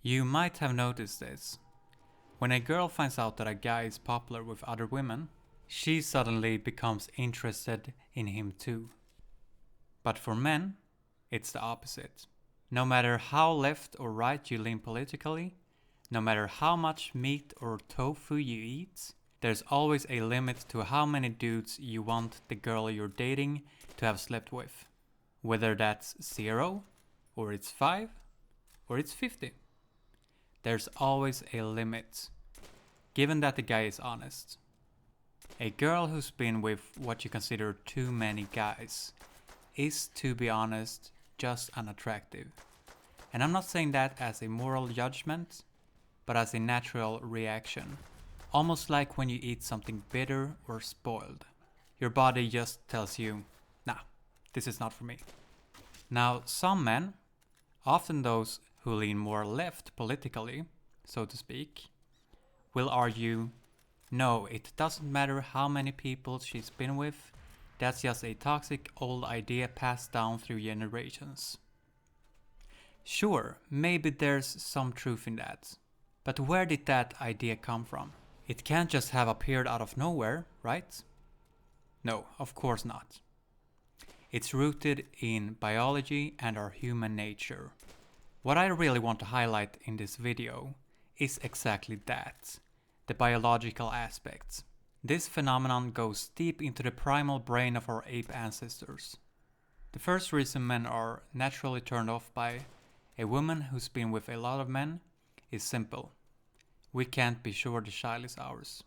You might have noticed this. When a girl finds out that a guy is popular with other women, she suddenly becomes interested in him too. But for men, it's the opposite. No matter how left or right you lean politically, no matter how much meat or tofu you eat, there's always a limit to how many dudes you want the girl you're dating to have slept with. Whether that's 0, or it's 5, or it's 50. There's always a limit, given that the guy is honest. A girl who's been with what you consider too many guys is, to be honest, just unattractive. And I'm not saying that as a moral judgment, but as a natural reaction. Almost like when you eat something bitter or spoiled. Your body just tells you, nah, this is not for me. Now, some men, often those who lean more left politically, so to speak, will argue, no, it doesn't matter how many people she's been with, that's just a toxic old idea passed down through generations. Sure, maybe there's some truth in that, but where did that idea come from? It can't just have appeared out of nowhere, right? No, of course not. It's rooted in biology and our human nature. What I really want to highlight in this video is exactly that, the biological aspects. This phenomenon goes deep into the primal brain of our ape ancestors. The first reason men are naturally turned off by a woman who's been with a lot of men is simple. We can't be sure the child is ours.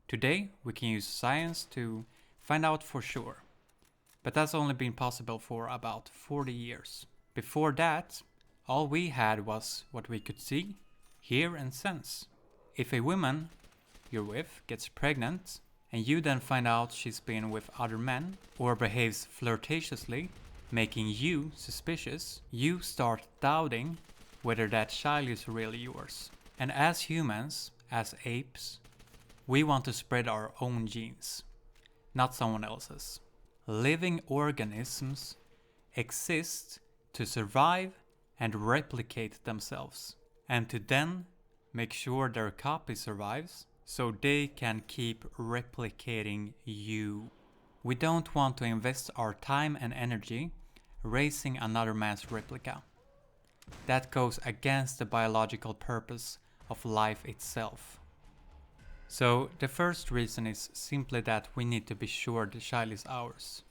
Today, we can use science to find out for sure. But that's only been possible for about 40 years. Before that, all we had was what we could see, hear and sense. If a woman you're with gets pregnant, and you then find out she's been with other men, or behaves flirtatiously, making you suspicious, you start doubting whether that child is really yours. And as humans, as apes, we want to spread our own genes, not someone else's. Living organisms exist to survive and replicate themselves, and to then make sure their copy survives so they can keep replicating you. We don't want to invest our time and energy raising another man's replica. That goes against the biological purpose of life itself. So the first reason is simply that we need to be sure the child is ours.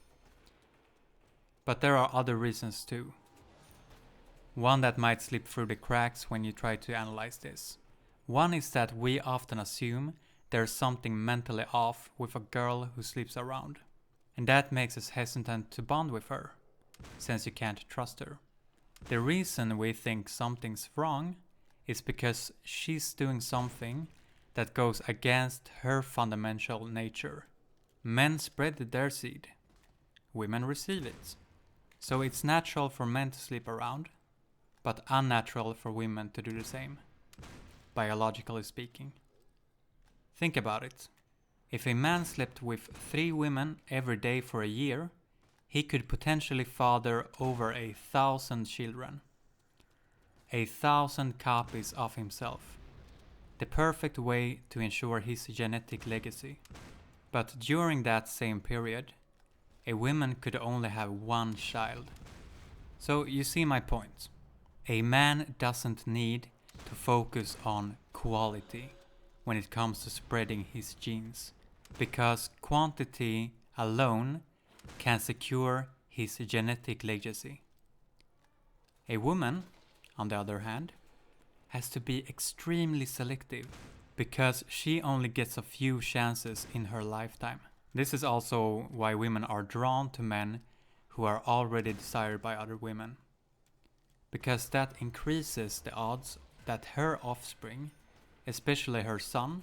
But there are other reasons too. One that might slip through the cracks when you try to analyze this. One is that we often assume there's something mentally off with a girl who sleeps around. And that makes us hesitant to bond with her, since you can't trust her. The reason we think something's wrong is because she's doing something that goes against her fundamental nature. Men spread their seed, women receive it. So it's natural for men to sleep around, but unnatural for women to do the same, biologically speaking. Think about it. If a man slept with 3 women every day for a year, he could potentially father over 1,000 children. 1,000 copies of himself. The perfect way to ensure his genetic legacy. But during that same period, a woman could only have 1 child. So you see my point. A man doesn't need to focus on quality when it comes to spreading his genes, because quantity alone can secure his genetic legacy. A woman, on the other hand, has to be extremely selective because she only gets a few chances in her lifetime. This is also why women are drawn to men who are already desired by other women, because that increases the odds that her offspring, especially her son,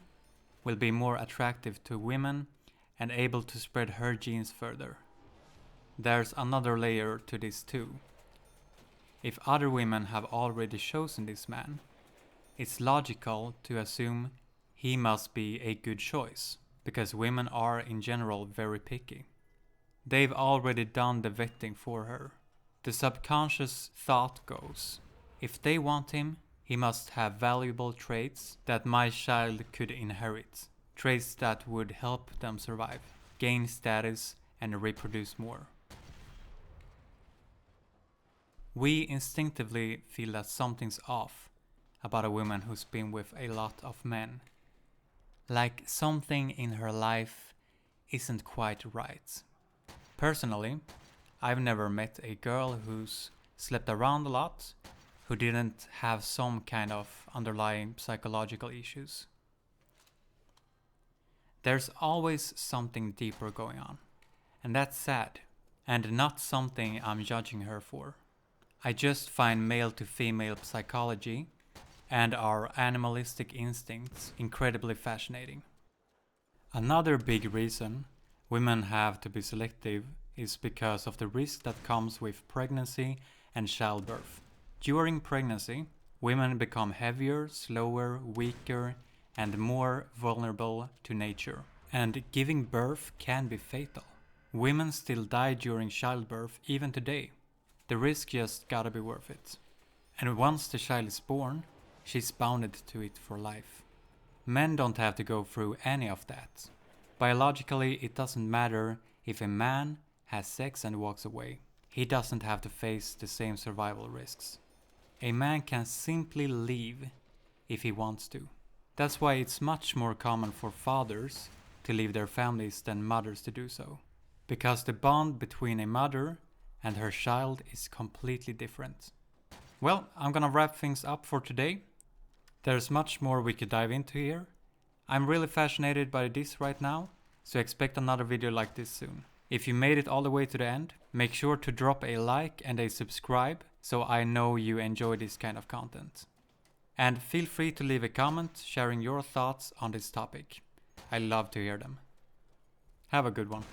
will be more attractive to women and able to spread her genes further. There's another layer to this too. If other women have already chosen this man, it's logical to assume he must be a good choice, because women are in general very picky. They've already done the vetting for her. The subconscious thought goes, if they want him, he must have valuable traits that my child could inherit. Traits that would help them survive, gain status, and reproduce more. We instinctively feel that something's off about a woman who's been with a lot of men. Like something in her life isn't quite right. Personally, I've never met a girl who's slept around a lot, who didn't have some kind of underlying psychological issues. There's always something deeper going on, and that's sad, and not something I'm judging her for. I just find male to female psychology and our animalistic instincts incredibly fascinating. Another big reason women have to be selective is because of the risk that comes with pregnancy and childbirth. During pregnancy, women become heavier, slower, weaker, and more vulnerable to nature. And giving birth can be fatal. Women still die during childbirth even today. The risk just gotta be worth it. And once the child is born, she's bounded to it for life. Men don't have to go through any of that. Biologically, it doesn't matter if a man has sex and walks away. He doesn't have to face the same survival risks. A man can simply leave if he wants to. That's why it's much more common for fathers to leave their families than mothers to do so. Because the bond between a mother and her child is completely different. Well, I'm gonna wrap things up for today. There's much more we could dive into here. I'm really fascinated by this right now, so expect another video like this soon. If you made it all the way to the end, make sure to drop a like and a subscribe so I know you enjoy this kind of content. And feel free to leave a comment sharing your thoughts on this topic. I love to hear them. Have a good one.